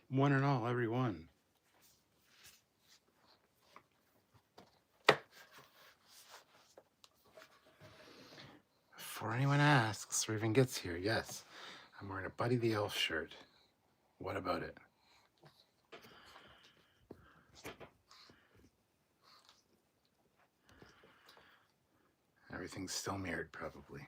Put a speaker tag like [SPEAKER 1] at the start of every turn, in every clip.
[SPEAKER 1] One and all, every one. Before anyone asks or even gets here, yes, I'm wearing a Buddy the Elf shirt. What about it? Everything's still mirrored, probably.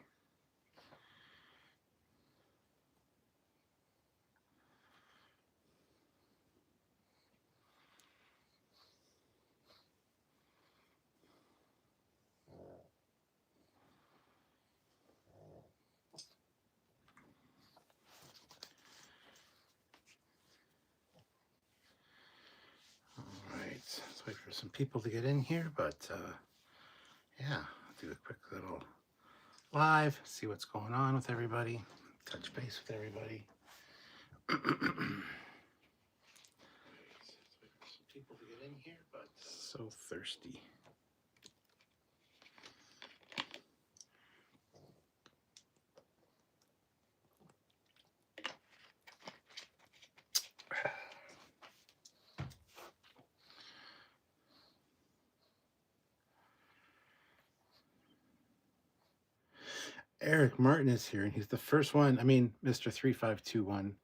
[SPEAKER 1] All right, let's wait for some people to get in here, but yeah, I'll do a quick little live, see what's going on with everybody, touch base with everybody. People to get in here, but so thirsty. Eric Martin is here, and he's the first one. I mean, Mr. 3521.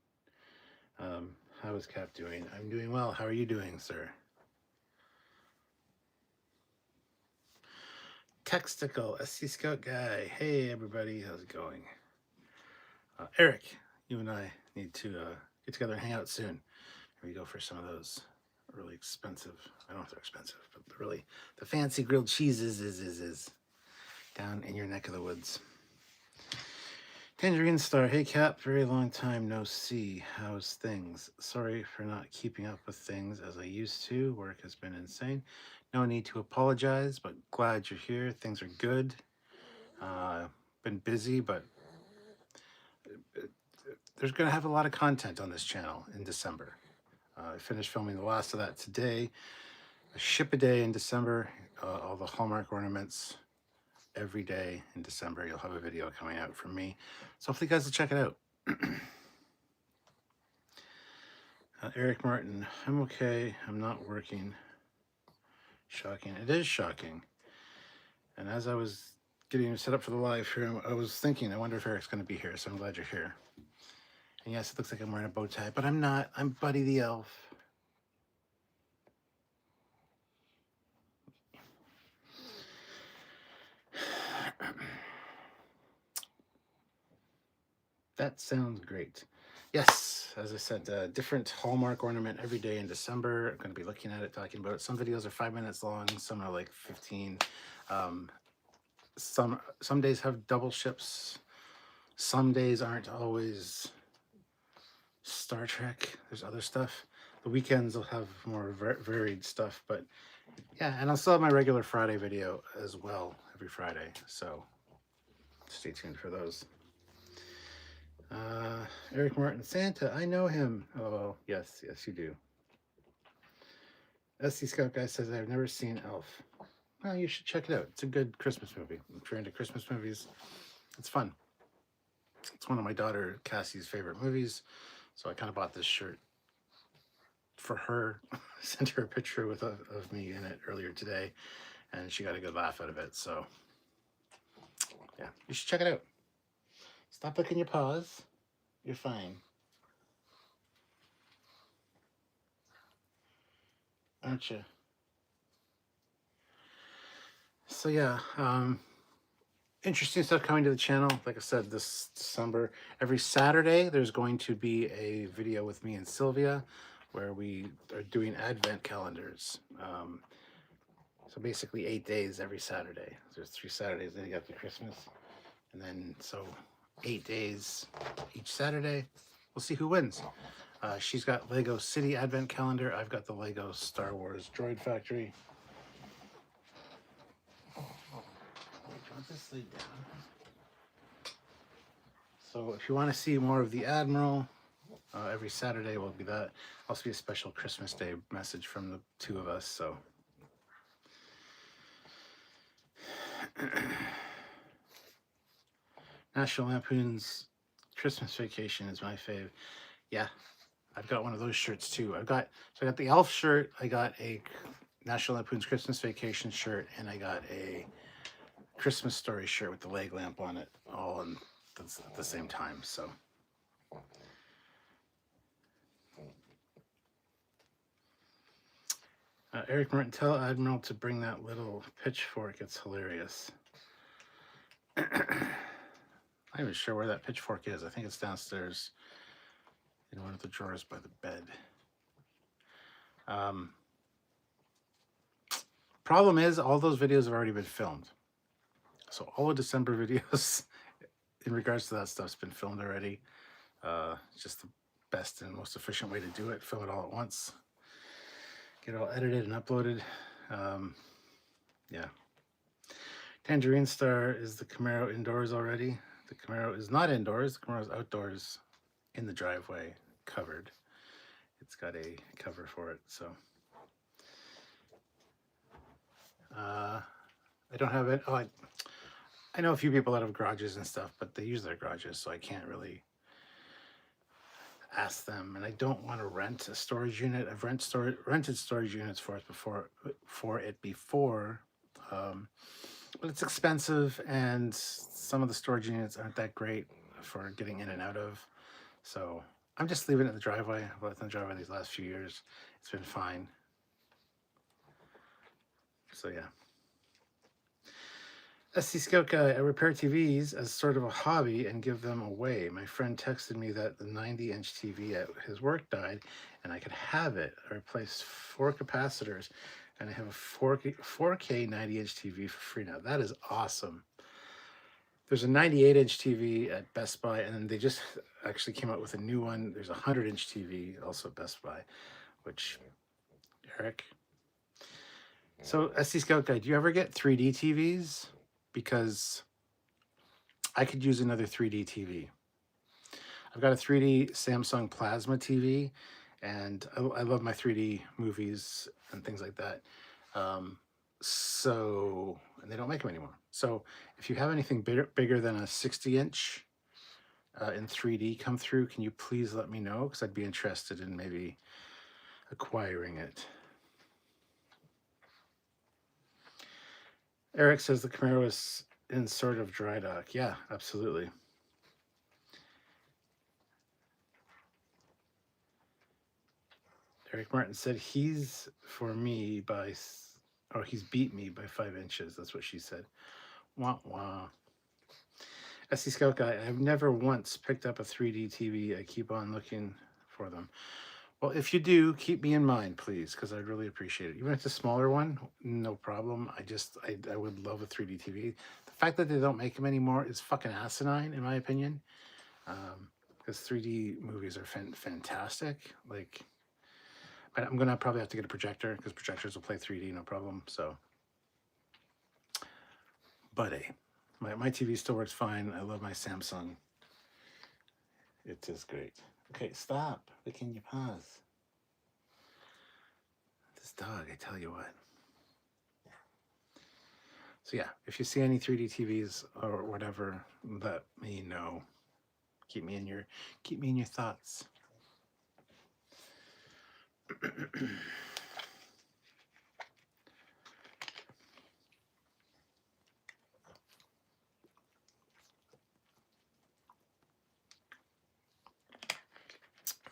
[SPEAKER 1] How is Cap doing? I'm doing well. How are you doing, sir? Textical, SC Scout guy. Hey, everybody. How's it going? Eric, you and I need to get together and hang out soon. Here we go for some of those really expensive. I don't know if they're expensive, but really the fancy grilled cheeses is down in your neck of the woods. Tangerine Star, hey Cap, very long time no see. How's things? Sorry for not keeping up with things as I used to. Work has been insane. No need to apologize, but glad you're here. Things are good. Been busy, but there's going to have a lot of content on this channel in December. I finished filming the last of that today. A ship a day in December, all the Hallmark ornaments. Every day in December, you'll have a video coming out from me. So hopefully you guys will check it out. Eric Martin, I'm okay. I'm not working. Shocking. It is shocking. And as I was getting set up for the live here, I was thinking, I wonder if Eric's going to be here. So I'm glad you're here. And yes, it looks like I'm wearing a bow tie, but I'm not. I'm Buddy the Elf. That sounds great. Yes, as I said, different Hallmark ornament every day in December. I'm going to be looking at it, talking about it. Some videos are 5 minutes long, some are like 15. Some days have double ships. Some days aren't always Star Trek. There's other stuff. The weekends will have more varied stuff, but yeah, and I'll still have my regular Friday video as well every Friday. So stay tuned for those. Eric Martin, Santa, I know him. Oh, yes, you do. SC Scout guy says I've never seen Elf. Well, you should check it out. It's a good Christmas movie. If you're into Christmas movies, it's fun. It's one of my daughter Cassie's favorite movies, so I kind of bought this shirt for her. Sent her a picture of me in it earlier today, and she got a good laugh out of it. So, yeah, you should check it out. Stop licking your paws. You're fine. Aren't you? So yeah, interesting stuff coming to the channel. Like I said, this December, every Saturday, there's going to be a video with me and Sylvia where we are doing advent calendars. So basically 8 days every Saturday. There's 3 Saturdays leading up to Christmas. And then, so 8 days each Saturday. We'll see who wins. She's got Lego City Advent Calendar. I've got the Lego Star Wars Droid Factory. Just lay down. So if you want to see more of the Admiral, every Saturday will be that. Also be a special Christmas Day message from the two of us. So National Lampoon's Christmas Vacation is my fave. Yeah, I've got one of those shirts too. I got the elf shirt, I got a National Lampoon's Christmas Vacation shirt, and I got a Christmas Story shirt with the leg lamp on it, all at the same time. So Eric Merton, tell Admiral to bring that little pitchfork. It's hilarious. I'm not even sure where that pitchfork is. I think it's downstairs in one of the drawers by the bed. Problem is, all those videos have already been filmed. So all the December videos in regards to that stuff's been filmed already. It's just the best and most efficient way to do it. Film it all at once. Get it all edited and uploaded. Yeah. Tangerine Star, is the Camaro indoors already? The Camaro is not indoors. The Camaro's outdoors in the driveway, covered. It's got a cover for it, so. I don't have it. Oh, I know a few people that have garages and stuff, but they use their garages, so I can't really ask them. And I don't want to rent a storage unit. I've rented storage units for it before, but it's expensive, and some of the storage units aren't that great for getting in and out of. So I'm just leaving it in the driveway. I've left it in the driveway these last few years. It's been fine. So yeah. SC Scout Guy, I repair TVs as sort of a hobby and give them away. My friend texted me that the 90-inch TV at his work died and I could have it. I replaced 4 capacitors and I have a 4K 90-inch TV for free now. That is awesome. There's a 98-inch TV at Best Buy, and then they just actually came out with a new one. There's a 100-inch TV also at Best Buy, which, Eric. So SC Scout Guy, do you ever get 3D TVs? Because I could use another 3D TV. I've got a 3D Samsung Plasma TV, and I love my 3D movies and things like that. And they don't make them anymore. So if you have anything bigger than a 60-inch in 3D come through, can you please let me know? Because I'd be interested in maybe acquiring it. Eric says the Camaro is in sort of dry dock. Yeah, absolutely. Eric Martin said he's beat me by 5 inches. That's what she said. Wah, wah. SC Scout Guy, I've never once picked up a 3D TV. I keep on looking for them. Well, if you do, keep me in mind, please, because I'd really appreciate it. Even if it's a smaller one, no problem. I would love a 3D TV. The fact that they don't make them anymore is fucking asinine, in my opinion. Because 3D movies are fantastic. Like, I'm going to probably have to get a projector, because projectors will play 3D, no problem. So, but hey, my TV still works fine. I love my Samsung. It is great. Okay, stop licking your paws. This dog, I tell you what. So yeah, if you see any 3D TVs or whatever, let me know. Keep me in your thoughts.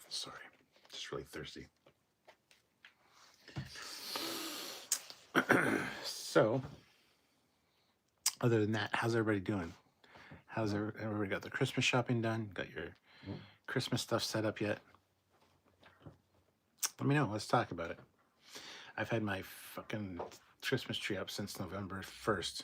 [SPEAKER 1] Sorry, just really thirsty. So, other than that, how's everybody doing? How's everybody got the Christmas shopping done? Got your Christmas stuff set up yet? Let me know. Let's talk about it. I've had my fucking Christmas tree up since November 1st.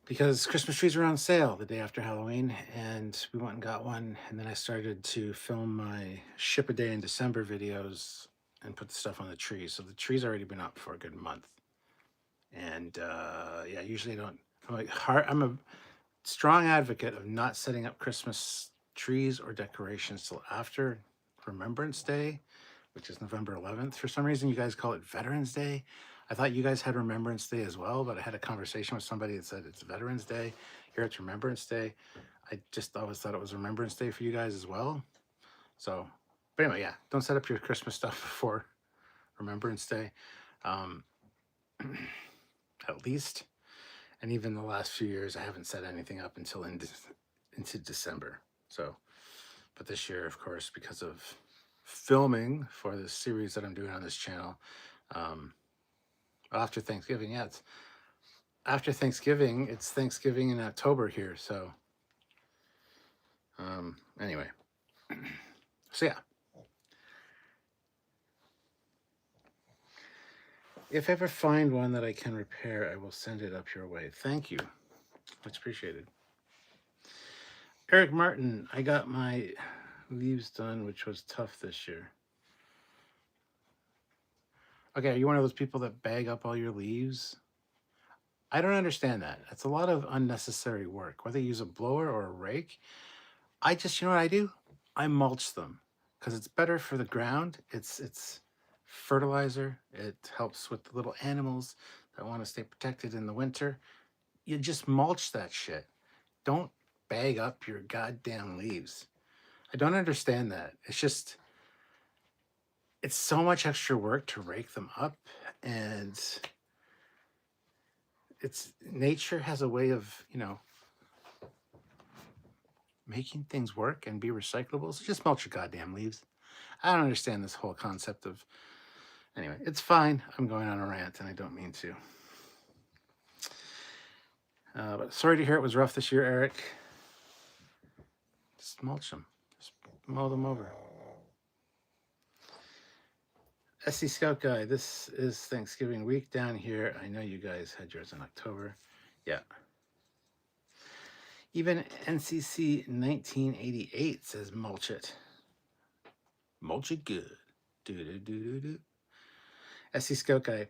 [SPEAKER 1] Because Christmas trees were on sale the day after Halloween, and we went and got one, and then I started to film my ship a day in December videos and put the stuff on the tree. So the tree's already been up for a good month. And yeah, usually I'm a strong advocate of not setting up Christmas trees or decorations till after Remembrance Day, which is November 11th. For some reason, you guys call it Veterans Day. I thought you guys had Remembrance Day as well, but I had a conversation with somebody that said it's Veterans Day. Here it's Remembrance Day. I just always thought it was Remembrance Day for you guys as well. So, but anyway, yeah, don't set up your Christmas stuff before Remembrance Day, um, at least. And even the last few years, I haven't set anything up until into December. So, but this year, of course, because of filming for this series that I'm doing on this channel, um, after Thanksgiving, yeah, it's after Thanksgiving. It's Thanksgiving in October here. So, anyway, so yeah. If I ever find one that I can repair, I will send it up your way. Thank you. Much appreciated. Eric Martin, I got my leaves done, which was tough this year. Okay, are you one of those people that bag up all your leaves? I don't understand that. It's a lot of unnecessary work, whether you use a blower or a rake. I just, you know what I do? I mulch them because it's better for the ground. It's fertilizer. It helps with the little animals that want to stay protected in the winter. You just mulch that shit. Don't bag up your goddamn leaves. I don't understand that. It's so much extra work to rake them up, and it's nature has a way of, making things work and be recyclable. So just mulch your goddamn leaves. I don't understand this whole concept of, anyway, it's fine. I'm going on a rant and I don't mean to. But sorry to hear it was rough this year, Eric. Just mulch them. Just mow them over. SC Scout Guy, this is Thanksgiving week down here. I know you guys had yours in October. Yeah. Even NCC 1988 says mulch it. Mulch it good. Do. SC Scout Guy.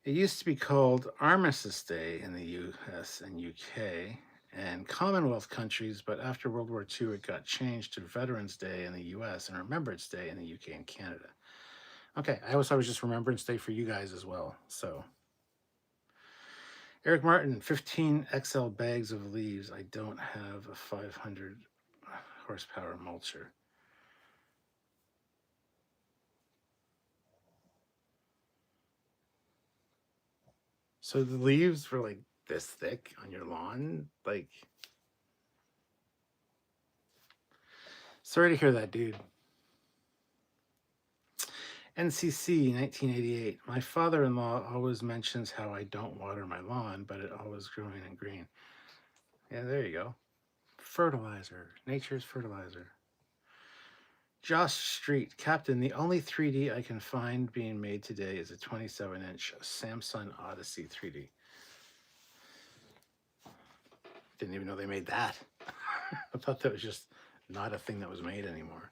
[SPEAKER 1] It used to be called Armistice Day in the US and UK and Commonwealth countries, but after World War II, it got changed to Veterans Day in the US and Remembrance Day in the UK and Canada. Okay, I always thought it was just Remembrance Day for you guys as well. So, Eric Martin, 15 XL bags of leaves. I don't have a 500 horsepower mulcher. So the leaves were like this thick on your lawn? Like, sorry to hear that, dude. NCC 1988. My father-in-law always mentions how I don't water my lawn, but it always growing and green. Yeah, there you go. Fertilizer. Nature's fertilizer. Josh Street. Captain, the only 3D I can find being made today is a 27-inch Samsung Odyssey 3D. Didn't even know they made that. I thought that was just not a thing that was made anymore.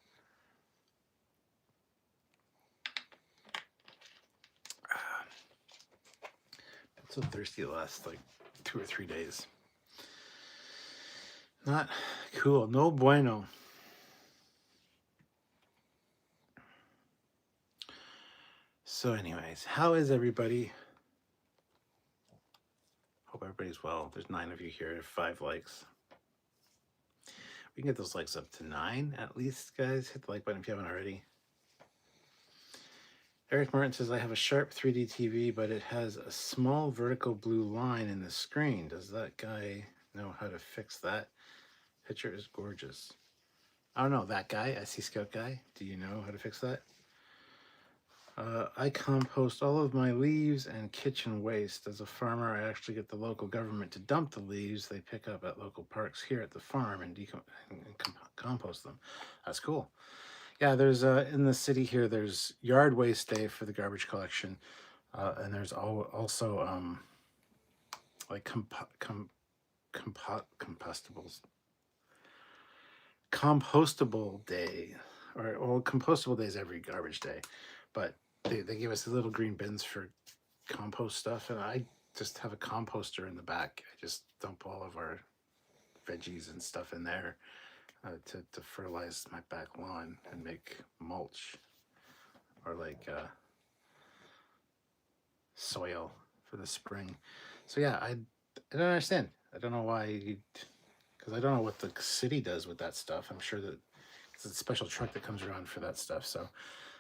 [SPEAKER 1] I'm so thirsty the last like 2 or 3 days. Not cool. No bueno. So anyways, how is everybody? Hope everybody's well. There's 9 of you here, 5 likes. We can get those likes up to 9 at least, guys. Hit the like button if you haven't already. Eric Martin says, I have a sharp 3D TV, but it has a small vertical blue line in the screen. Does that guy know how to fix that? Picture is gorgeous. I don't know, that guy, SC Scout Guy, do you know how to fix that? I compost all of my leaves and kitchen waste. As a farmer, I actually get the local government to dump the leaves they pick up at local parks here at the farm and compost them. That's cool. Yeah, there's in the city here, there's yard waste day for the garbage collection. And there's also like compostables. Compostable day, or compostable days every garbage day. But they give us the little green bins for compost stuff, and I just have a composter in the back. I just dump all of our veggies and stuff in there to fertilize my back lawn and make mulch, or like soil for the spring. So yeah, I don't understand. I don't know why, because I don't know what the city does with that stuff. I'm sure that It's a special truck that comes around for that stuff. So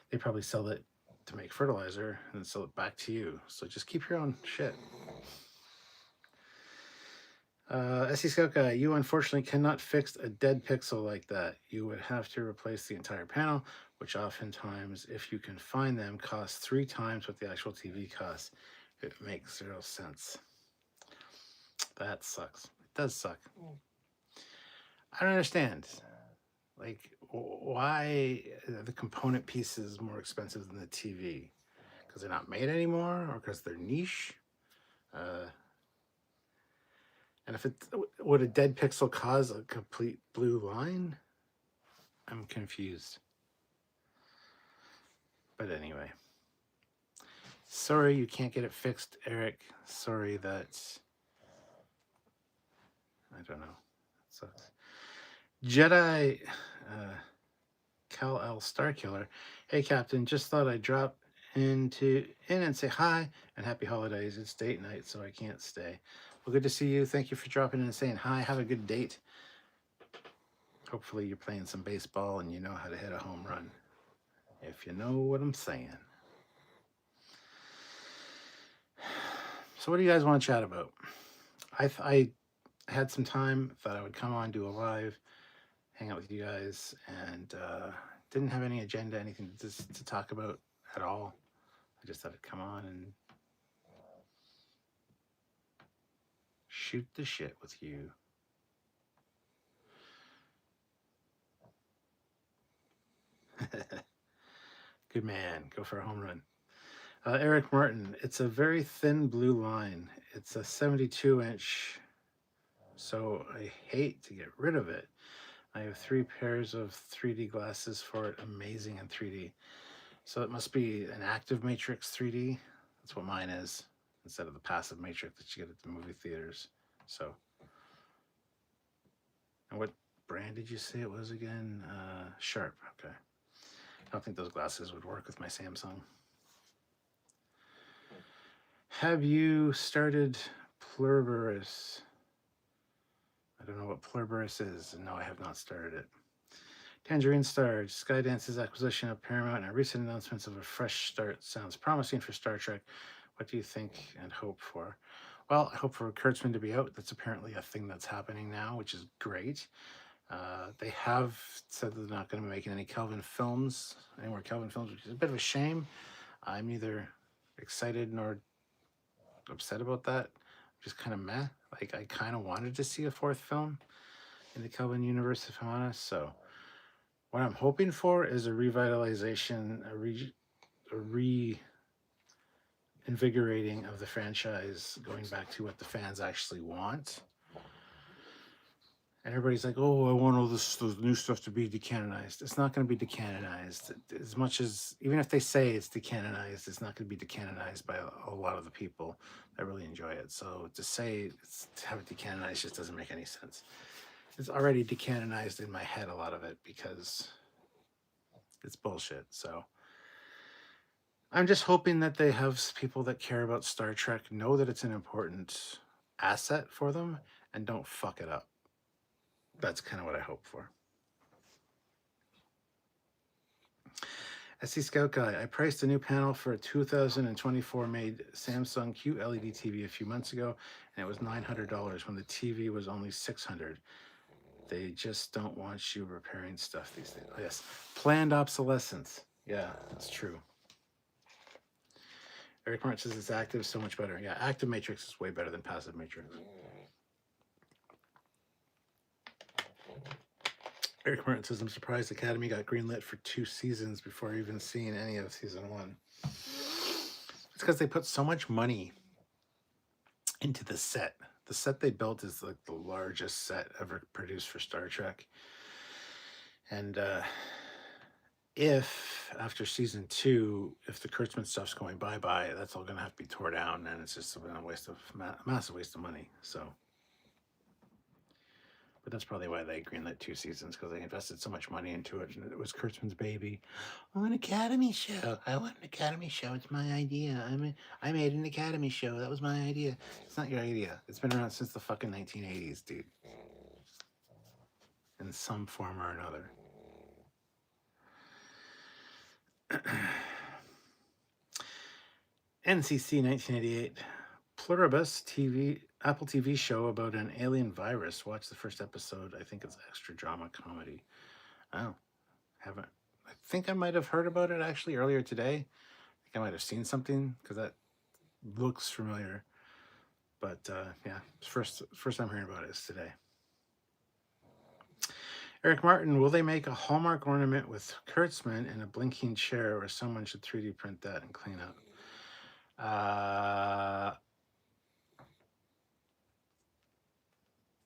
[SPEAKER 1] they probably sell it to make fertilizer and sell it back to you. So just keep your own shit. SE Scout Guy, you unfortunately cannot fix a dead pixel like that. You would have to replace the entire panel, which oftentimes, if you can find them, costs 3 times what the actual TV costs. It makes 0 sense. That sucks. It does suck. I don't understand. Like, why are the component pieces more expensive than the TV? Because they're not made anymore, or because they're niche? And if it would a dead pixel cause a complete blue line? I'm confused. But anyway, sorry you can't get it fixed, Eric. Sorry that I don't know. It sucks. Jedi Cal L Starkiller. Hey Captain, just thought I'd drop in and say hi and happy holidays. It's date night, so I can't stay. Well, good to see you. Thank you for dropping in and saying hi. Have a good date. Hopefully you're playing some baseball and you know how to hit a home run. If you know what I'm saying. So what do you guys want to chat about? I had some time, thought I would come on, do a live, hang out with you guys, and didn't have any agenda, anything to talk about at all. I just thought I'd come on and shoot the shit with you. Good man. Go for a home run. Eric Martin, it's a very thin blue line. It's a 72-inch, so I hate to get rid of it. I have 3 pairs of 3D glasses for it. Amazing in 3D. So it must be an active matrix 3D. That's what mine is, instead of the passive matrix that you get at the movie theaters. So, and what brand did you say it was again? Sharp. Okay. I don't think those glasses would work with my Samsung. Have you started Plurberus? I don't know what Plurberus is. No, I have not started it. Tangerine Star, Skydance's acquisition of Paramount and recent announcements of a fresh start sounds promising for Star Trek. What do you think and hope for? Well, I hope for Kurtzman to be out. That's apparently a thing that's happening now, which is great. They have said they're not going to be making any any more Kelvin films, which is a bit of a shame. I'm neither excited nor upset about that. I'm just kind of meh. Like, I kind of wanted to see a 4th film in the Kelvin universe, if I'm honest. So what I'm hoping for is a revitalization, a reinvigorating of the franchise, going back to what the fans actually want. And everybody's like, oh, I want all this new stuff to be decanonized. It's not going to be decanonized. As much as, even if they say it's decanonized, it's not going to be decanonized by a lot of the people that really enjoy it. So to say to have it decanonized just doesn't make any sense. It's already decanonized in my head, a lot of it, because it's bullshit. So I'm just hoping that they have people that care about Star Trek know that it's an important asset for them and don't fuck it up. That's kind of what I hope for. SC Scout Guy, I priced a new panel for a 2024 made Samsung QLED TV a few months ago, and it was $900 when the TV was only $600. They just don't want you repairing stuff these days. Oh, yes, planned obsolescence. Yeah, that's true. Eric Martin says it's active, so much better. Yeah, active matrix is way better than passive matrix. Eric Martin says, I'm surprised Academy got greenlit for 2 seasons before even seeing any of season 1. It's because they put so much money into the set. The set they built is like the largest set ever produced for Star Trek. And if after season 2, if the Kurtzman stuff's going bye-bye, that's all going to have to be tore down, and it's just a massive waste of money. So, but that's probably why they greenlit 2 seasons, because they invested so much money into it, and it was Kurtzman's baby. Oh, an Academy show. I want an Academy show. It's my idea. I made an Academy show. That was my idea. It's not your idea. It's been around since the fucking 1980s, dude. In some form or another. NCC 1988. Pluribus TV, Apple TV show about an alien virus. Watch the first episode. I think it's extra drama comedy. Oh, haven't. I think I might have heard about it actually earlier today. I think I might have seen something because that looks familiar. But yeah, first time hearing about it is today. Eric Martin, will they make a Hallmark ornament with Kurtzman in a blinking chair, or someone should 3D print that and clean up?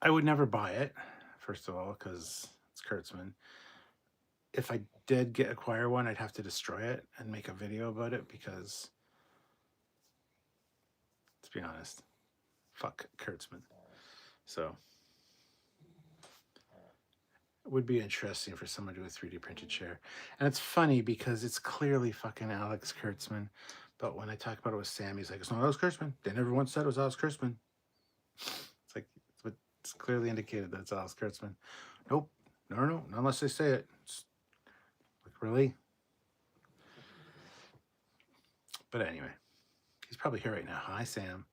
[SPEAKER 1] I would never buy it, first of all, because it's Kurtzman. If I did acquire one, I'd have to destroy it and make a video about it because, let's be honest, fuck Kurtzman. So it would be interesting for someone to do a 3D printed chair. And it's funny because it's clearly fucking Alex Kurtzman. But when I talk about it with Sam, he's like, it's not Alex Kurtzman. They never once said it was Alex Kurtzman. It's like, it's clearly indicated that it's Alex Kurtzman. Nope. No, not unless they say it. It's like, really? But anyway, he's probably here right now. Hi, Sam.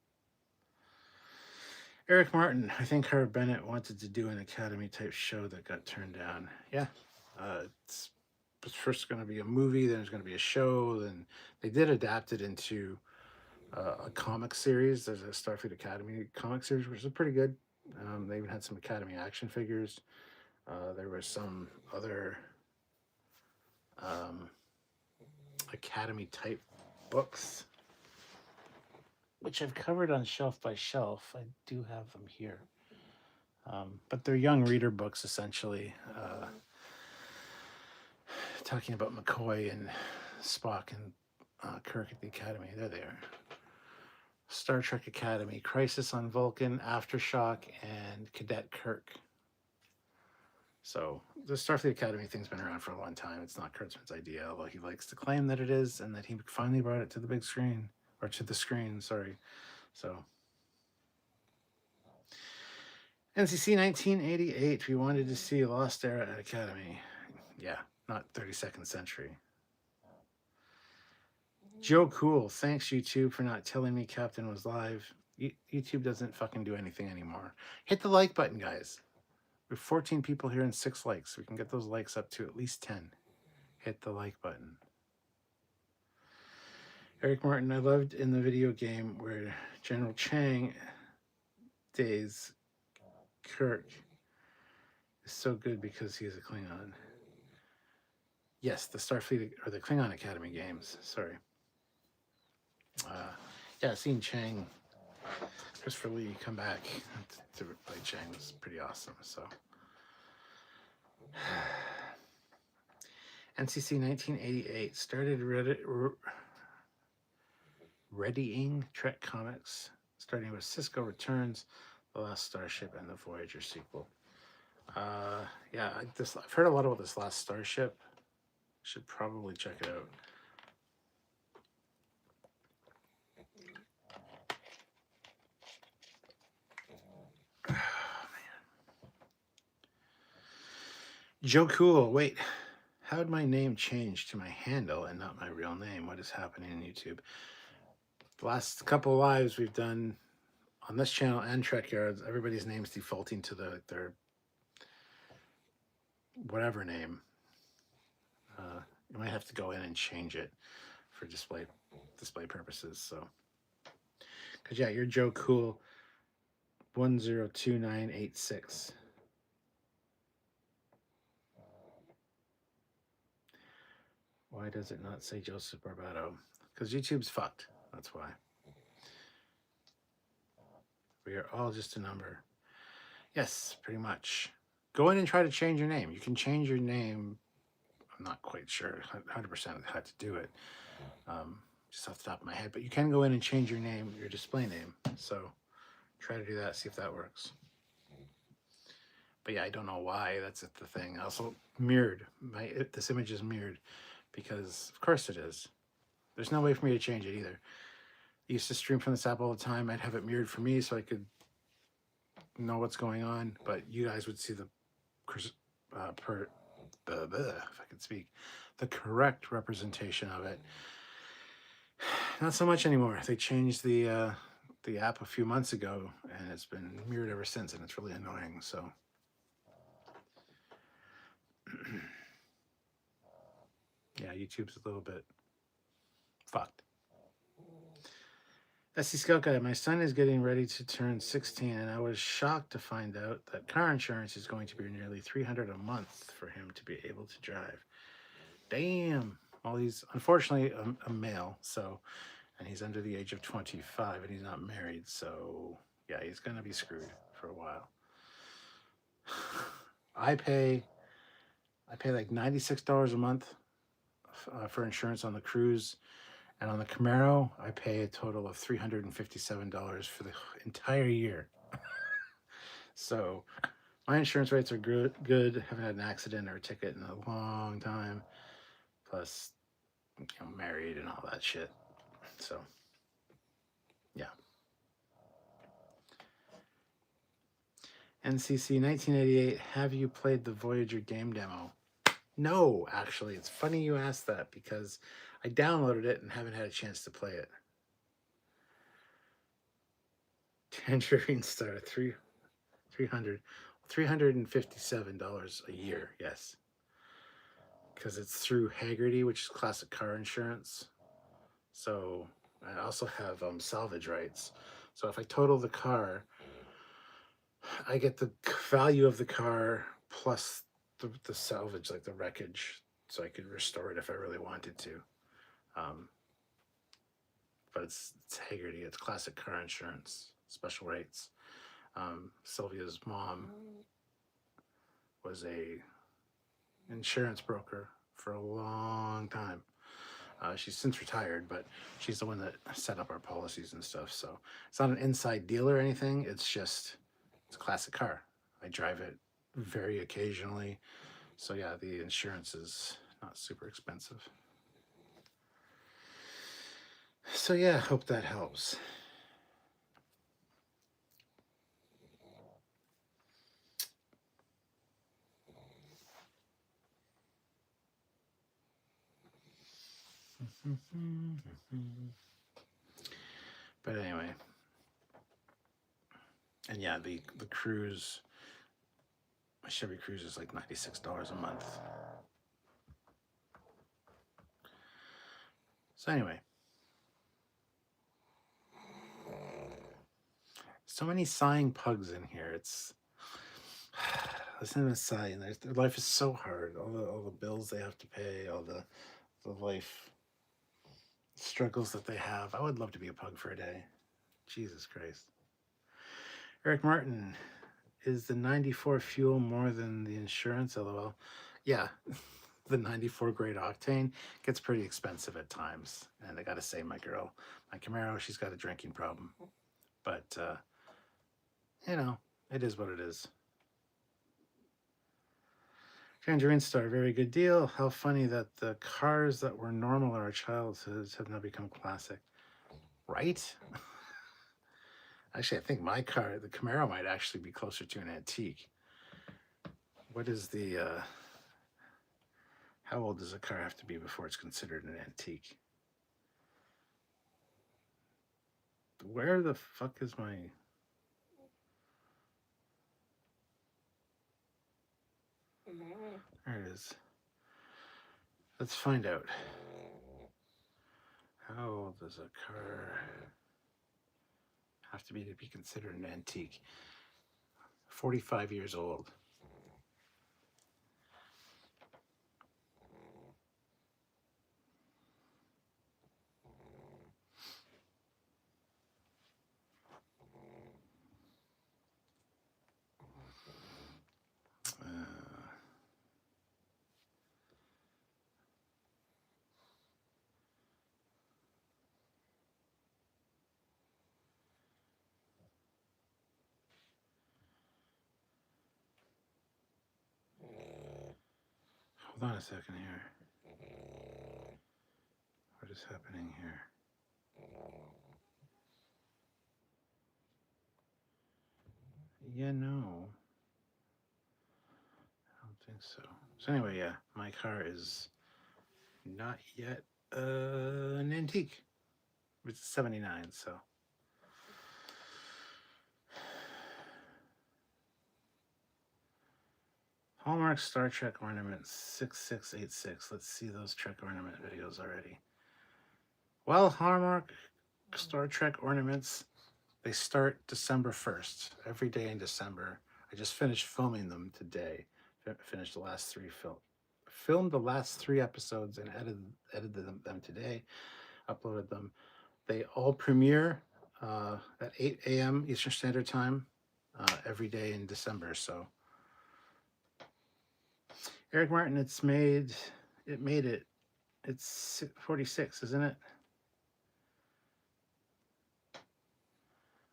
[SPEAKER 1] Eric Martin, I think Harv Bennett wanted to do an Academy-type show that got turned down. Yeah, it's first going to be a movie, then there's going to be a show, then they did adapt it into a comic series. There's a Starfleet Academy comic series, which is pretty good. They even had some Academy action figures. There were some other Academy-type books, which I've covered on Shelf by Shelf. I do have them here. But they're young reader books, essentially, talking about McCoy and Spock and Kirk at the Academy. There they are. Star Trek Academy, Crisis on Vulcan, Aftershock, and Cadet Kirk. So the Starfleet Academy thing's been around for a long time. It's not Kurtzman's idea, although he likes to claim that it is, and that he finally brought it to the big screen. Or to the screen, sorry. So, NCC 1988, we wanted to see Lost Era at Academy. Yeah, not 32nd Century. Joe Cool, thanks YouTube for not telling me Captain was live. YouTube doesn't fucking do anything anymore. Hit the like button, guys. We have 14 people here and 6 likes. We can get those likes up to at least 10. Hit the like button. Eric Martin, I loved in the video game where General Chang days Kirk is so good because he is a Klingon. Yes, the Starfleet or the Klingon Academy games. Sorry. Yeah, seeing Chang, Christopher Lee come back to play Chang was pretty awesome. So, NCC 1988 started readying Trek comics, starting with Cisco Returns, The Last Starship, and the Voyager sequel. Yeah, I've heard a lot about this Last Starship. Should probably check it out. Oh, man. Joe Cool, wait. How'd my name change to my handle and not my real name? What is happening in YouTube? The last couple of lives we've done on this channel and Trekyards, everybody's name's defaulting to their whatever name. You might have to go in and change it for display purposes. So, because yeah, you're Joe Cool 102986. Why does it not say Joseph Barbato? Because YouTube's fucked. That's why. We are all just a number. Yes, pretty much. Go in and try to change your name. You can change your name. I'm not quite sure 100% how to do it, just off the top of my head. But you can go in and change your name, your display name. So try to do that, see if that works. But yeah, I don't know why. That's the thing. Also mirrored. This image is mirrored because, of course, it is. There's no way for me to change it either. I used to stream from this app all the time. I'd have it mirrored for me so I could know what's going on. But you guys would see the if I could speak, the correct representation of it. Not so much anymore. They changed the app a few months ago, and it's been mirrored ever since, and it's really annoying. So, yeah, YouTube's a little bit fucked. SC Scout Guy, my son is getting ready to turn 16, and I was shocked to find out that car insurance is going to be nearly $300 a month for him to be able to drive. Damn. Well, he's unfortunately a male, so, and he's under the age of 25, and he's not married, so yeah, he's gonna be screwed for a while. I pay like $96 a month for insurance on the Cruise, and on the Camaro, I pay a total of $357 for the entire year. So my insurance rates are good. Haven't had an accident or a ticket in a long time. Plus, married and all that shit. So, yeah. NCC 1988, have you played the Voyager game demo? No, actually. It's funny you asked that because I downloaded it and haven't had a chance to play it. Tangerine Star, $357 a year, yes. Because it's through Haggerty, which is classic car insurance. So I also have salvage rights. So if I total the car, I get the value of the car plus the salvage, like the wreckage, so I could restore it if I really wanted to. But it's Haggerty, it's classic car insurance, special rates. Sylvia's mom was a insurance broker for a long time. She's since retired, but she's the one that set up our policies and stuff. So it's not an inside deal or anything. It's just, it's a classic car. I drive it very occasionally. So yeah, the insurance is not super expensive. So yeah, hope that helps. But anyway, and yeah, the Cruise, my Chevy Cruise is like $96 a month. So anyway, so many sighing pugs in here. It's listen to them sighing. Their life is so hard. All the bills they have to pay, all the life struggles that they have. I would love to be a pug for a day. Jesus Christ. Eric Martin, is the 94 fuel more than the insurance? LOL. Yeah, the 94 grade octane gets pretty expensive at times. And I gotta say, my girl, my Camaro, she's got a drinking problem. But, it is what it is. Tangerine Star, very good deal. How funny that the cars that were normal in our childhoods have now become classic. Right? Actually, I think my car, the Camaro, might actually be closer to an antique. What is the, how old does a car have to be before it's considered an antique? Where the fuck is my... There it is. Let's find out. How old does a car have to be considered an antique? 45 years old. Hold on a second here. What is happening here? Yeah, no. I don't think so. So anyway, yeah, my car is not yet an antique. It's 79, so. Hallmark Star Trek ornament 6686. Let's see those Trek ornament videos already. Well, Hallmark Star Trek ornaments, they start December 1st, every day in December. I just finished filming them today. Finished the last three filmed the last three episodes and edited them today, uploaded them. They all premiere at 8 a.m. Eastern Standard Time every day in December. So Eric Martin, it made it. It's 46, isn't it?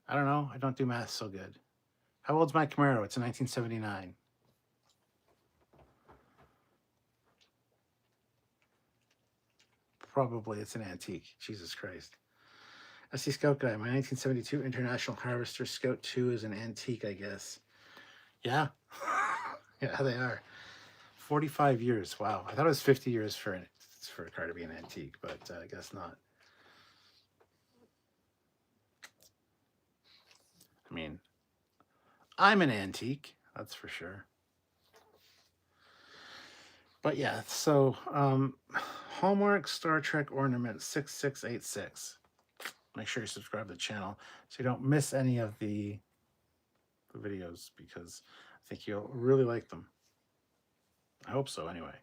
[SPEAKER 1] I don't know. I don't do math so good. How old's my Camaro? It's a 1979. Probably it's an antique. Jesus Christ. SC Scout Guy, my 1972 International Harvester Scout 2 is an antique, I guess. Yeah. Yeah, they are. 45 years. Wow. I thought it was 50 years for a car to be an antique, but I guess not. I mean, I'm an antique, that's for sure. But yeah, so Hallmark Star Trek ornament 6686. Make sure you subscribe to the channel so you don't miss any of the videos, because I think you'll really like them. I hope so, anyway.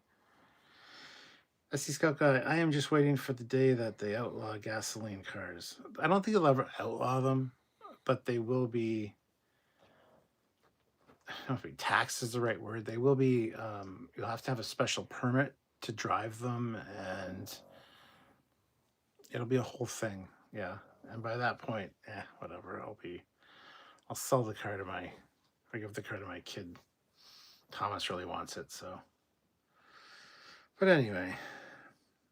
[SPEAKER 1] SC Scout Guy, I am just waiting for the day that they outlaw gasoline cars. I don't think they'll ever outlaw them, but they will be, I don't know if taxed is the right word. They will be, you'll have to have a special permit to drive them, and it'll be a whole thing. Yeah. And by that point, whatever. I'll sell the car to or give the car to my kid. Thomas really wants it, so. But anyway,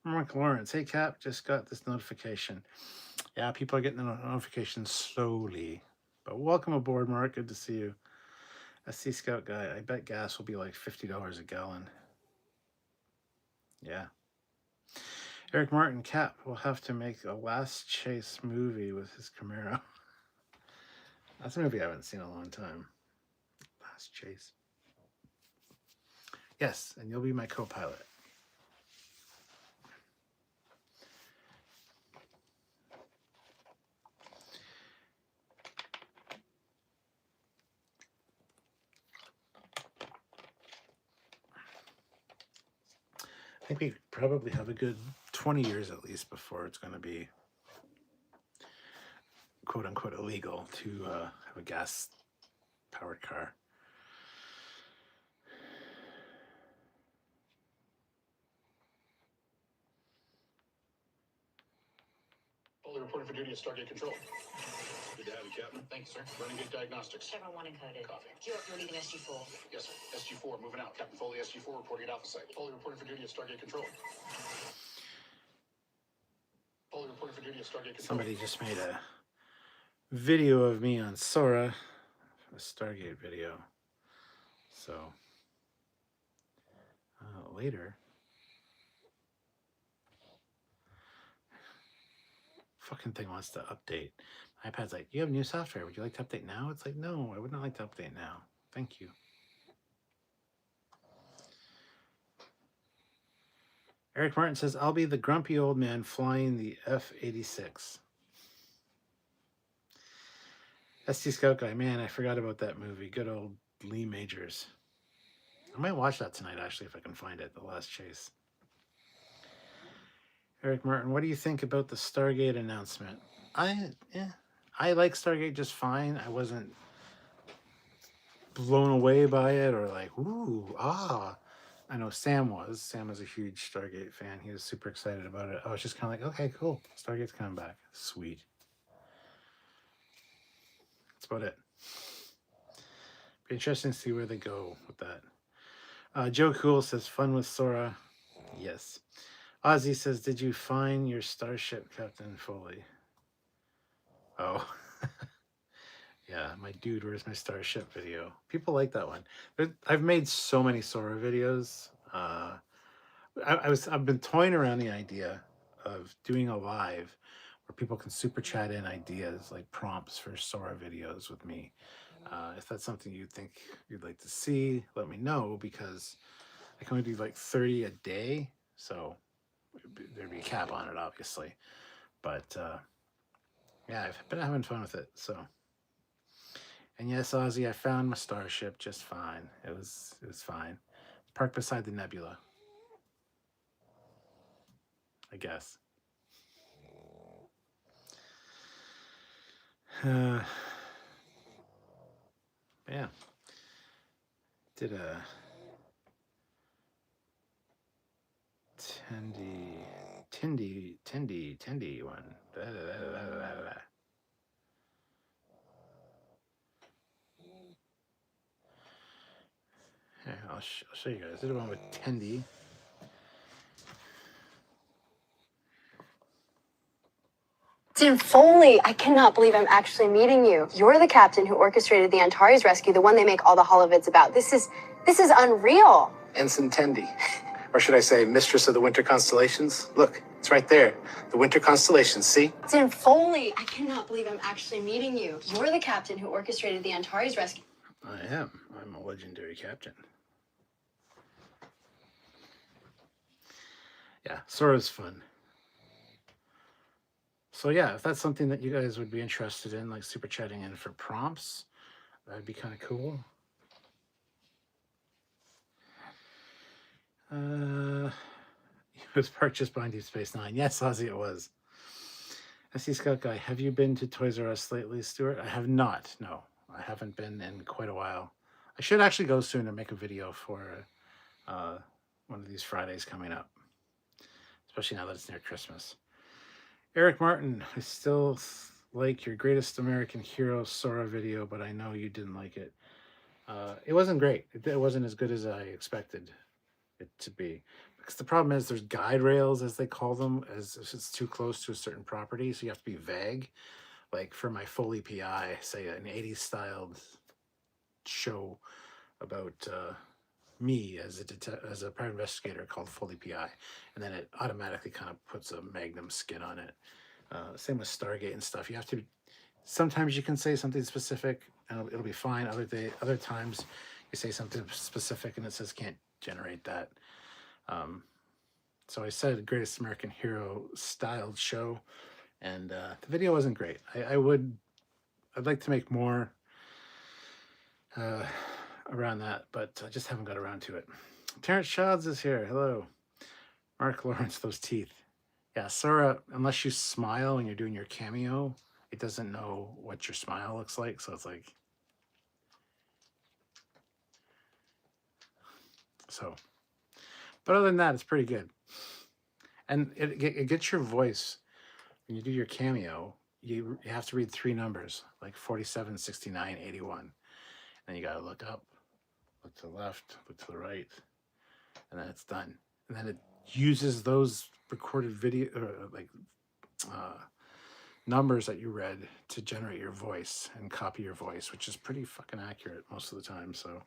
[SPEAKER 1] Mark Lawrence, hey Cap, just got this notification. Yeah, people are getting the notifications slowly. But welcome aboard, Mark. Good to see you. SC Scout Guy, I bet gas will be like $50 a gallon. Yeah. Eric Martin, Cap will have to make a Last Chase movie with his Camaro. That's a movie I haven't seen in a long time. Last Chase. Yes, and you'll be my co-pilot. I think we probably have a good 20 years at least before it's going to be quote unquote illegal to have a gas powered car.
[SPEAKER 2] Foley reporting for duty at Stargate Control. Good to have you, Captain. Thank you, sir. Running good diagnostics.
[SPEAKER 3] Chevron 1 encoded.
[SPEAKER 2] Copy.
[SPEAKER 3] You're leaving SG4.
[SPEAKER 2] Yes, sir. SG4 moving out. Captain Foley, SG4 reporting at Alpha Site. Foley reporting for duty at Stargate Control. Foley reporting for duty at Stargate Control.
[SPEAKER 1] Somebody just made a video of me on Sora, a Stargate video. So later, fucking thing wants to update. My iPad's like, you have new software. Would you like to update now? It's like, no, I would not like to update now. Thank you. Eric Martin says, I'll be the grumpy old man flying the F-86. ST Scout Guy, man, I forgot about that movie. Good old Lee Majors. I might watch that tonight, actually, if I can find it, The Last Chase. Eric Martin, what do you think about the Stargate announcement? I like Stargate just fine. I wasn't blown away by it or like, ooh, ah. I know Sam was. Sam was a huge Stargate fan. He was super excited about it. I was just kind of like, okay, cool. Stargate's coming back. Sweet. That's about it. Be interesting to see where they go with that. Joe Cool says, fun with Sora. Yes. Ozzy says, did you find your starship, Captain Foley? Oh. Yeah, my dude, where's my starship video? People like that one. I've made so many Sora videos. I've been toying around the idea of doing a live where people can super chat in ideas like prompts for Sora videos with me. If that's something you think you'd like to see, let me know, because I can only do like 30 a day, so there'd be a cap on it, obviously. But yeah, I've been having fun with it. So, and yes, Ozzy, I found my starship just fine. It was fine. Parked beside the nebula, I guess. Uh, yeah, did a Tindy one. Da, da, da, da, da, da, da. Here, I'll show you guys. This is the one with Tendy.
[SPEAKER 3] Tim Foley, I cannot believe I'm actually meeting you. You're the captain who orchestrated the Antares rescue, the one they make all the holovids about. This is unreal.
[SPEAKER 1] Ensign Tendy. Or should I say, Mistress of the Winter Constellations? Look, it's right there. The Winter Constellations, see?
[SPEAKER 3] Tim Foley, I cannot believe I'm actually meeting you. You're the captain who orchestrated the Antares rescue.
[SPEAKER 1] I am. I'm a legendary captain. Yeah, Sora's fun. So yeah, if that's something that you guys would be interested in, like super chatting in for prompts, that'd be kind of cool. It was purchased by Deep Space Nine. Yes, Ozzy, it was. SC Scout Guy, have you been to Toys R Us lately, Stuart? I have not. No, I haven't been in quite a while. I should actually go soon and make a video for one of these Fridays coming up, especially now that it's near Christmas. Eric Martin, I still like your Greatest American Hero Sora video, but I know you didn't like it. It wasn't great. It wasn't as good as I expected it to be. Because the problem is there's guide rails, as they call them, as if it's too close to a certain property, so you have to be vague. Like for my Foley PI, say an 80s styled show about me as a private investigator called Foley PI, and then it automatically kind of puts a Magnum skin on it. Same with Stargate and stuff. You have to. Sometimes you can say something specific and it'll be fine. Other times you say something specific and it says can't generate that. So I said Greatest American Hero styled show, and the video wasn't great. I'd like to make more around that, but I just haven't got around to it. Terrence Shods is here. Hello. Mark Lawrence, those teeth. Yeah, Sora, unless you smile and you're doing your cameo, it doesn't know what your smile looks like. So it's like, so. But other than that, it's pretty good. And it gets your voice. When you do your cameo, you have to read 3 numbers, like 47, 69, 81. Then you got to look up, look to the left, look to the right, and then it's done. And then it uses those recorded video, numbers that you read to generate your voice and copy your voice, which is pretty fucking accurate most of the time. So.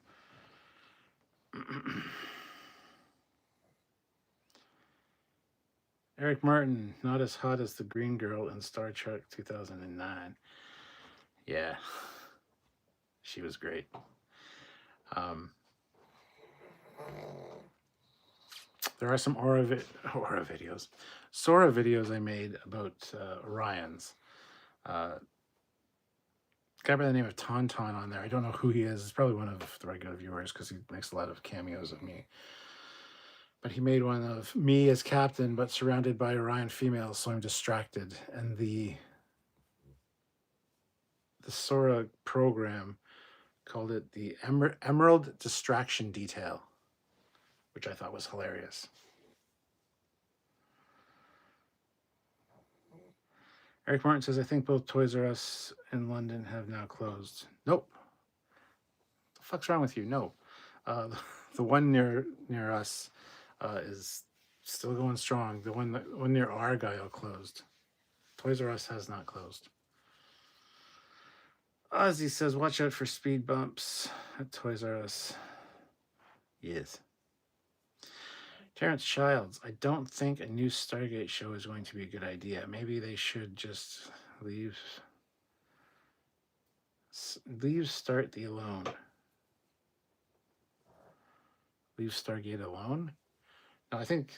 [SPEAKER 1] Eric Martin, not as hot as the green girl in Star Trek 2009. Yeah, she was great. There are some Sora videos I made about Orions. Guy by the name of Tauntaun on there. I don't know who he is. It's probably one of the regular viewers because he makes a lot of cameos of me. But he made one of me as captain, but surrounded by Orion females, so I'm distracted. And the Sora program called it the Emerald Distraction Detail, which I thought was hilarious. Eric Martin says, I think both Toys R Us in London have now closed. Nope. What the fuck's wrong with you? No. The one near us is still going strong. The one near Argyle closed. Toys R Us has not closed. Ozzy says, watch out for speed bumps at Toys R Us. Yes. Terrence Childs, I don't think a new Stargate show is going to be a good idea. Maybe they should just leave Start the alone. Leave Stargate alone? No, I think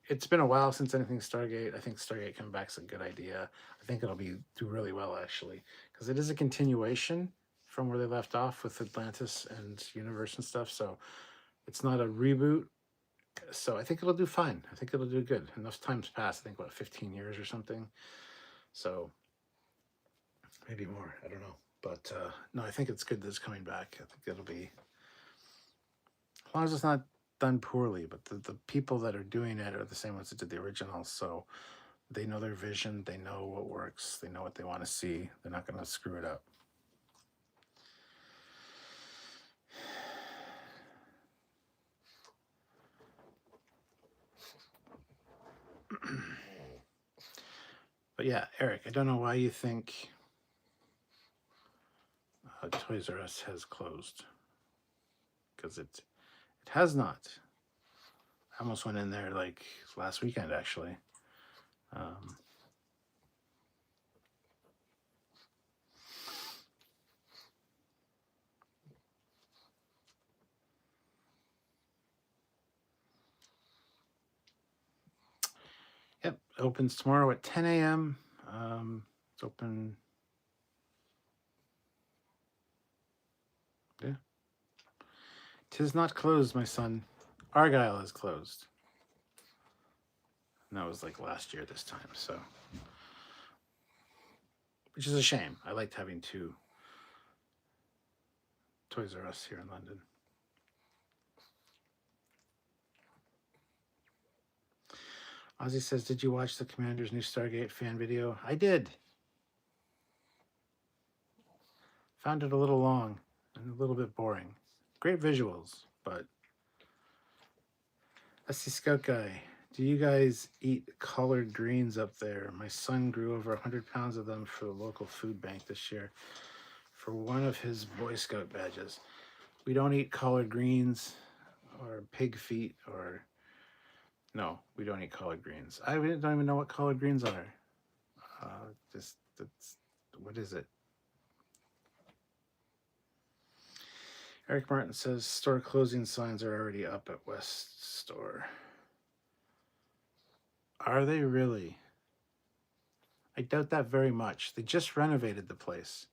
[SPEAKER 1] it's been a while since anything Stargate. I think Stargate coming back is a good idea. I think it'll do really well, actually, because it is a continuation from where they left off with Atlantis and Universe and stuff. So it's not a reboot. So I think it'll do fine. I think it'll do good. Enough time's passed. I think, 15 years or something. So maybe more. I don't know. But no, I think it's good that it's coming back. I think it'll be, as long as it's not done poorly, but the people that are doing it are the same ones that did the original. So they know their vision. They know what works. They know what they want to see. They're not going to screw it up. But yeah, Eric, I don't know why you think Toys R Us has closed, because it has not. I almost went in there like last weekend, actually. Yep, it opens tomorrow at 10 a.m. It's open. Yeah. 'Tis not closed, my son. Argyle is closed. And that was like last year this time, so. Which is a shame. I liked having 2 Toys R Us here in London. Ozzy says, did you watch the Commander's new Stargate fan video? I did. Found it a little long and a little bit boring. Great visuals, but... SC Scout Guy, do you guys eat collard greens up there? My son grew over 100 pounds of them for the local food bank this year for one of his Boy Scout badges. We don't eat collard greens or pig feet or... No, we don't eat collard greens. I don't even know what collard greens are. What is it? Eric Martin says store closing signs are already up at West Store. Are they really? I doubt that very much. They just renovated the place.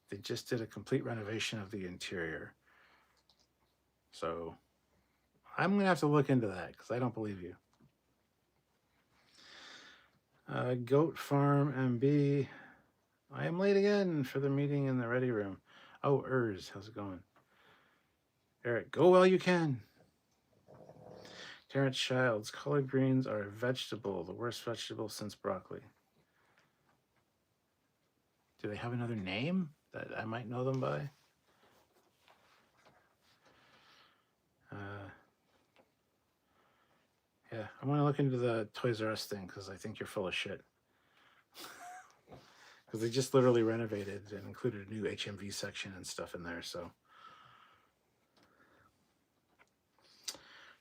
[SPEAKER 1] They just did a complete renovation of the interior. So I'm going to have to look into that because I don't believe you. Goat Farm MB. I am late again for the meeting in the ready room. Oh, how's it going? Eric, go while you can. Terrence Childs, collard greens are a vegetable, the worst vegetable since broccoli. Do they have another name that I might know them by? Yeah, I want to look into the Toys R Us thing because I think you're full of shit. Because they just literally renovated and included a new HMV section and stuff in there, so.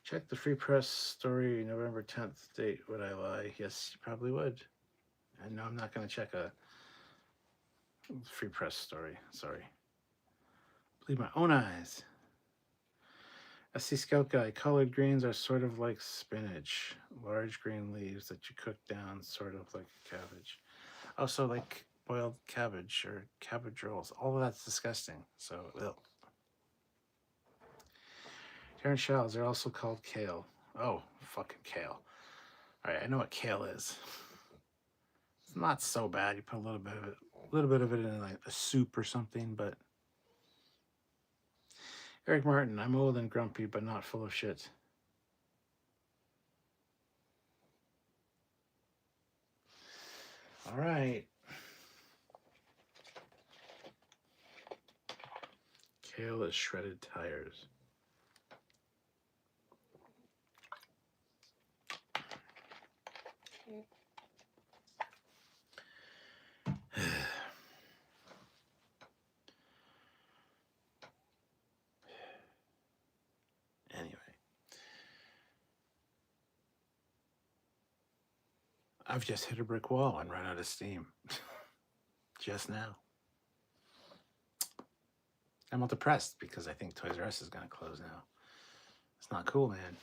[SPEAKER 1] Check the Free Press story, November 10th date. Would I lie? Yes, you probably would. And no, I'm not going to check a Free Press story. Sorry. Believe my own eyes. SC Scout Guy, collard greens are sort of like spinach. Large green leaves that you cook down, sort of like a cabbage. Also, like boiled cabbage or cabbage rolls. All of that's disgusting. So, ugh. Terrence Shells are also called kale. Oh, fucking kale. All right, I know what kale is. It's not so bad. You put a little bit of it in like a soup or something, but Eric Martin, I'm old and grumpy, but not full of shit. All right. Kale is shredded tires. Anyway. I've just hit a brick wall and run out of steam. Just now. I'm all depressed because I think Toys R Us is going to close now. It's not cool, man.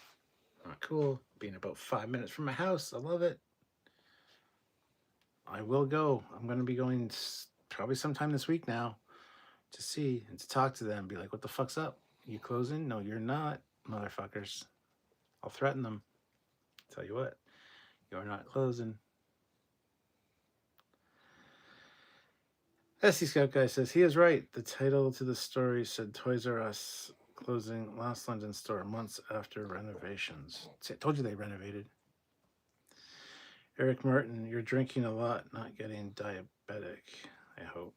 [SPEAKER 1] Not cool. Being about 5 minutes from my house. I love it. I will go. I'm going to be going probably sometime this week now to see and to talk to them. Be like, what the fuck's up? You closing? No, you're not, motherfuckers. I'll threaten them. Tell you what, you're not closing. SC Scout Guy says, he is right. The title to the story said Toys R Us closing last London store months after renovations. See, I told you they renovated. Eric Martin, you're drinking a lot, not getting diabetic, I hope.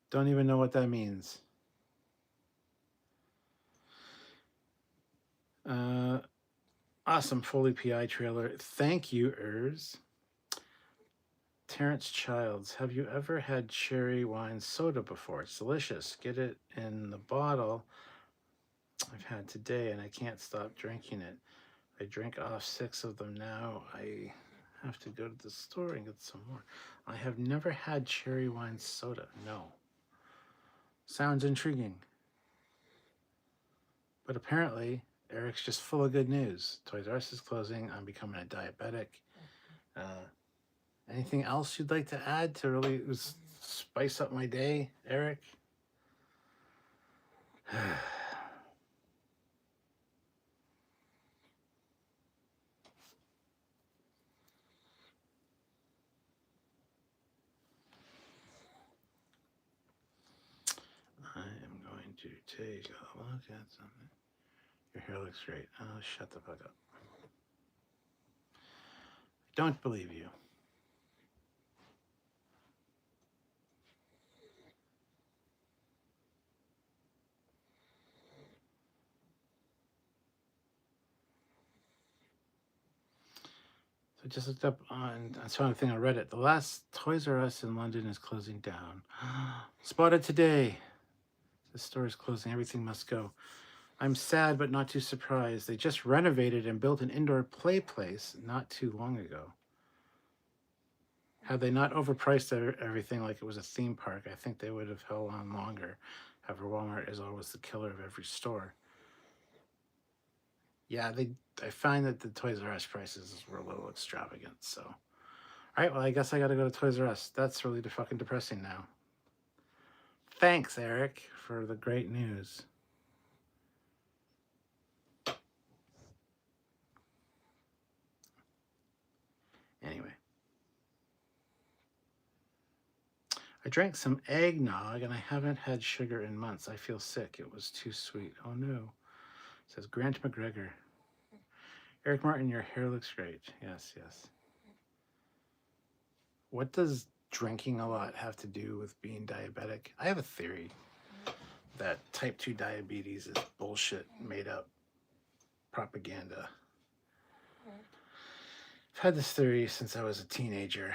[SPEAKER 1] Don't even know what that means. Awesome Foley PI trailer. Thank you, Ers. Terrence Childs, have you ever had cherry wine soda before? It's delicious. Get it in the bottle. I've had today and I can't stop drinking it. I drink off 6 of them now. I have to go to the store and get some more. I have never had cherry wine soda. No. Sounds intriguing. But apparently, Eric's just full of good news. Toys R Us is closing. I'm becoming a diabetic. Anything else you'd like to add to really spice up my day, Eric? I am going to take a look at something. Your hair looks great. Oh, shut the fuck up. Don't believe you. So I just looked up on, I saw a thing on Reddit. The last Toys R Us in London is closing down. Spotted today. The store is closing. Everything must go. I'm sad, but not too surprised. They just renovated and built an indoor play place not too long ago. Had they not overpriced everything like it was a theme park, I think they would have held on longer. However, Walmart is always the killer of every store. Yeah, I find that the Toys R Us prices were a little extravagant, so. All right, well, I guess I got to go to Toys R Us. That's really fucking depressing now. Thanks, Eric, for the great news. Anyway. I drank some eggnog and I haven't had sugar in months. I feel sick. It was too sweet. Oh no. It says Grant McGregor. Eric Martin, your hair looks great. Yes, yes. What does drinking a lot have to do with being diabetic? I have a theory that type 2 diabetes is bullshit, made up propaganda. I've had this theory since I was a teenager.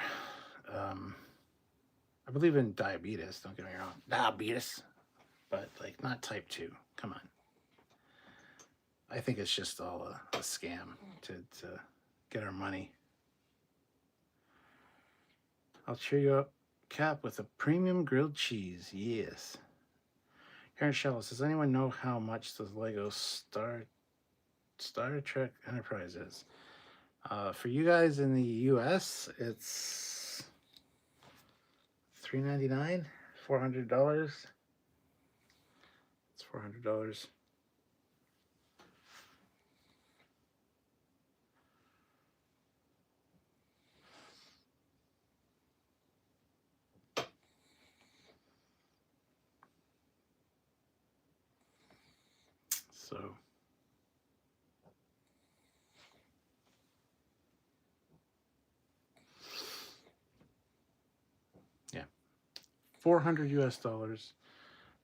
[SPEAKER 1] I believe in diabetes, don't get me wrong. Diabetes. But, like, not type 2. Come on. I think it's just all a scam to get our money. I'll cheer you up, Cap, with a premium grilled cheese. Yes. Karen Shellis, does anyone know how much the Lego Star Trek Enterprise is? For you guys in the US, it's $3.99, $400. It's $400. So yeah, $400 US.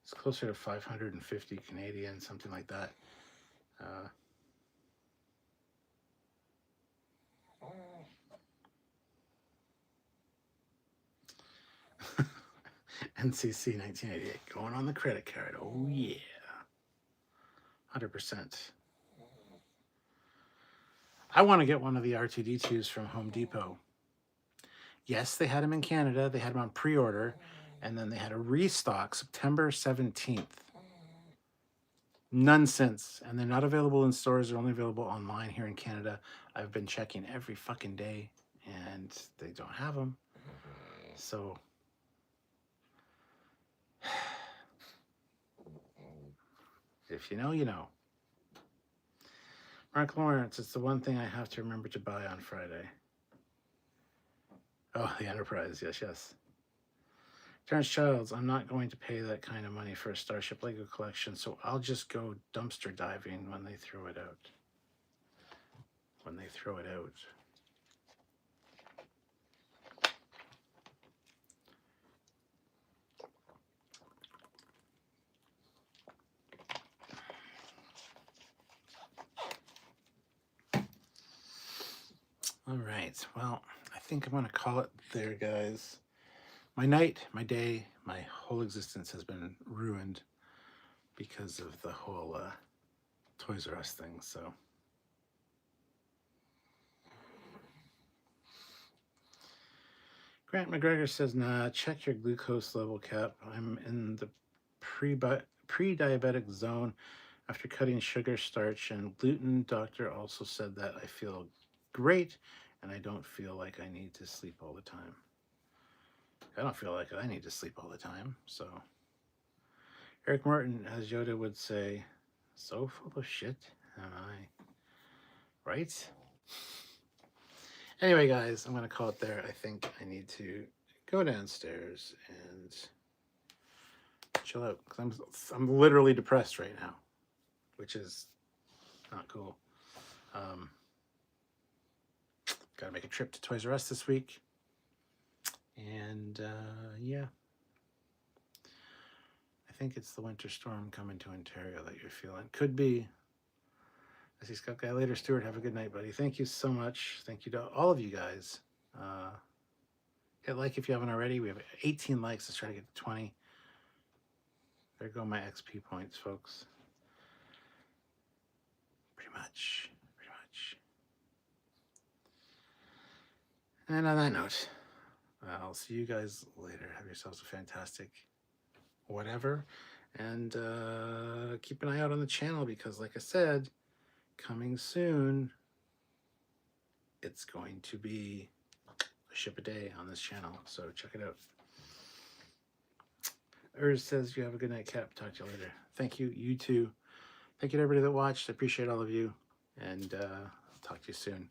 [SPEAKER 1] It's closer to 550 Canadian, something like that. NCC 1988 going on the credit card. Oh yeah, 100%. I want to get one of the R2D2s from Home Depot. Yes, they had them in Canada. They had them on pre-order, and then they had a restock September 17th. None since, and they're not available in stores. They're only available online here in Canada. I've been checking every fucking day, and they don't have them. So, if you know, you know. Mark Lawrence, it's the one thing I have to remember to buy on Friday. Oh, the Enterprise, yes, yes. Terrence Childs, I'm not going to pay that kind of money for a Starship Lego collection, so I'll just go dumpster diving when they throw it out. When they throw it out. All right. Well, I think I'm going to call it there, guys. My night, my day, my whole existence has been ruined because of the whole Toys R Us thing. So, Grant McGregor says, nah, check your glucose level, Cap. I'm in the pre-diabetic zone after cutting sugar, starch, and gluten. Doctor also said that I feel great and I don't feel like I need to sleep all the time. I don't feel like I need to sleep all the time. So, Eric Martin, as Yoda would say, so full of shit am I. Right? Anyway, guys, I'm going to call it there. I think I need to go downstairs and chill out because I'm literally depressed right now, which is not cool. Got to make a trip to Toys R Us this week. And yeah, I think it's the winter storm coming to Ontario that you're feeling. Could be. I see Scott Guy later. Stuart, have a good night, buddy. Thank you so much. Thank you to all of you guys. Hit like if you haven't already. We have 18 likes. Let's try to get to 20. There go my XP points, folks. Pretty much. And on that note, I'll see you guys later. Have yourselves a fantastic whatever. And keep an eye out on the channel because, like I said, coming soon, it's going to be a ship a day on this channel. So check it out. Urs says you have a good night, Cap. Talk to you later. Thank you. You too. Thank you to everybody that watched. I appreciate all of you. And I'll talk to you soon.